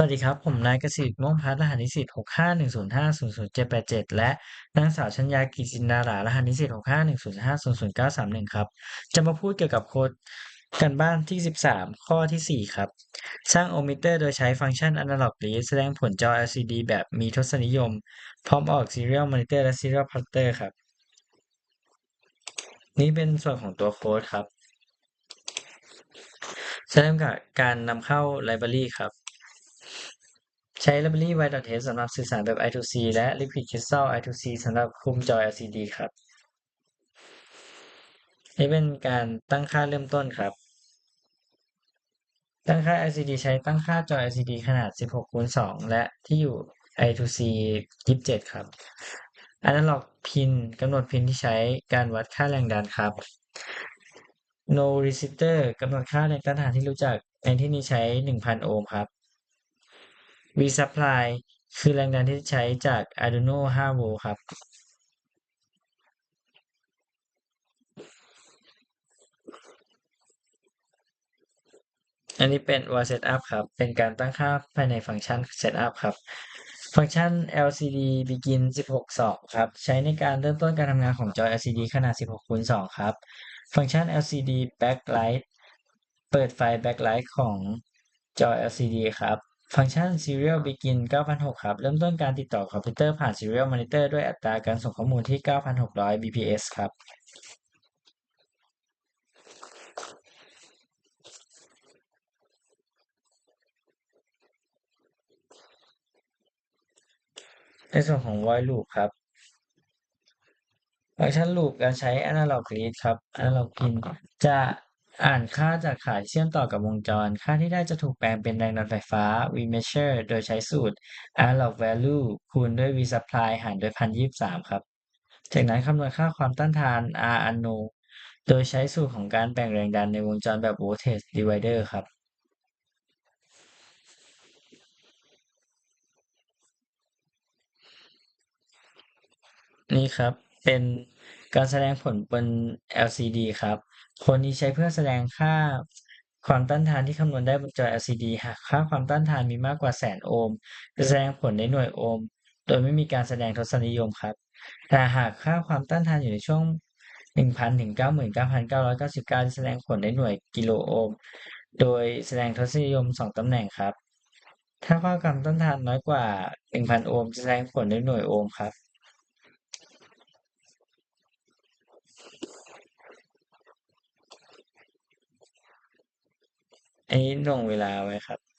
วัสดีครับผมนายกสิทธิ์ม่วงพัฒน์รหัสนิสิต65105007787และนางสาวชัญญากิจจินดารารหัสนิสิต65105000931ครับจะมาพูดเกี่ยวกับโค้ดการบ้านที่13ข้อที่4ครับสร้างโอห์มมิเตอร์โดยใช้ฟังก์ชัน Analog Read แสดงผลจอ LCD แบบมีทศนิยมพร้อมออก Serial Monitor และ Serial Plotter ครับนี่เป็นส่วนของตัวโค้ดครับจะเริ่มกับการนำเข้าไลบรารีครับ ใช้ Library White.h สำหรับสื่อสารแบบ I2C และ Liquid Crystal I2C สำหรับคุมจอ LCD ครับนี่เป็นการตั้งค่าเริ่มต้นครับตั้งค่า LCD ใช้ตั้งค่าจอ LCD ขนาด 16:2 และที่อยู่ I2C 27 ครับ Analog Pin กำหนดพินที่ใช้การวัดค่าแรงดันครับ No Resistor กำหนดค่าแรงต้านทานที่รู้จักในที่นี้ใช้ 1,000 โอห์มครับ V-Supply คือแรงดันที่ใช้จาก Arduino 5 โวลต์ครับอันนี้เป็น void setup ครับเป็นการตั้งค่าภายในฟังก์ชัน setup ครับฟังก์ชัน LCD begin 16:2ครับใช้ในการเริ่มต้นการทำงานของจอ LCD ขนาด 16:2 ครับฟังก์ชัน LCD backlight เปิดไฟ backlight ของจอ LCD ครับฟังก์ชัน Serial Begin 9,600ครับเริ่มต้นการติดต่อคอมพิวเตอร์ผ่าน Serial Monitor ด้วยอัตราการส่งข้อมูลที่ 9,600 bps ครับในส่วนของ void loop ครับฟังก์ชัน loop การใช้ Analog Read ครับ Analog Pin จะอ่านค่าจากสายเชื่อมต่อกับวงจรค่าที่ได้จะถูกแปลงเป็นแรงดันไฟฟ้า V-measure โดยใช้สูตร Analog Value คูณด้วย V-supply หารด้วย1,023ครับจากนั้นคำนวณค่าความต้านทาน R unknown โดยใช้สูตรของการแบ่งแรงดันในวงจรแบบ voltage divider ครับนี่ครับเป็นการแสดงผลบน LCD ครับคนนี้ใช้เพื่อแสดงค่าความต้านทานที่คำนวณได้บนจอ LCD หากค่าความต้านทานมีมากกว่าแสนโอห์มจะแสดงผลในหน่วยโอห์มโดยไม่มีการแสดงทศนิยมครับแต่หากค่าความต้านทานอยู่ในช่วง 1,000 ถึง 99,999 จะแสดงผลในหน่วยกิโลโอห์มโดยแสดงทศนิยม2ตำแหน่งครับถ้าค่าความต้านทานน้อยกว่า 1,000 โอห์มจะแสดงผลในหน่วยโอห์มครับอันนี้ลงเวลาไว้ครับ